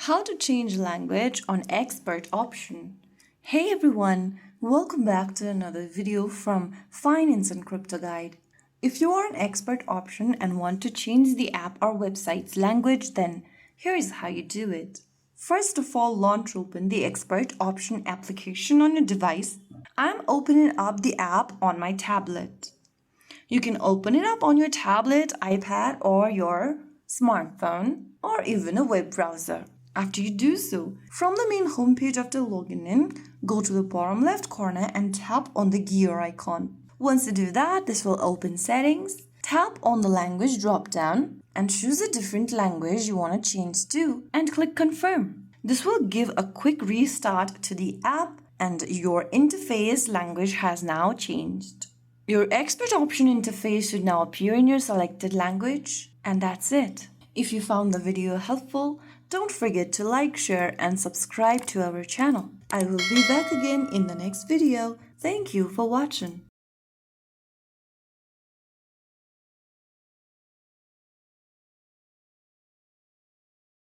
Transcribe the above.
How to change language on ExpertOption. Hey everyone, welcome back to another video from Finance and Crypto Guide. If you are an ExpertOption and want to change the app or website's language, then here's how you do it. First of all, launch open the ExpertOption application on your device. I'm opening up the app on my tablet. You can open it up on your tablet, iPad, or your smartphone, or even a web browser. After you do so, from the main homepage after logging in, go to the bottom left corner and tap on the gear icon. Once you do that, this will open settings. Tap on the language drop-down and choose a different language you want to change to and click confirm. This will give a quick restart to the app and your interface language has now changed. Your ExpertOption interface should now appear in your selected language, and that's it. If you found the video helpful, don't forget to like, share, and subscribe to our channel. I will be back again in the next video. Thank you for watching.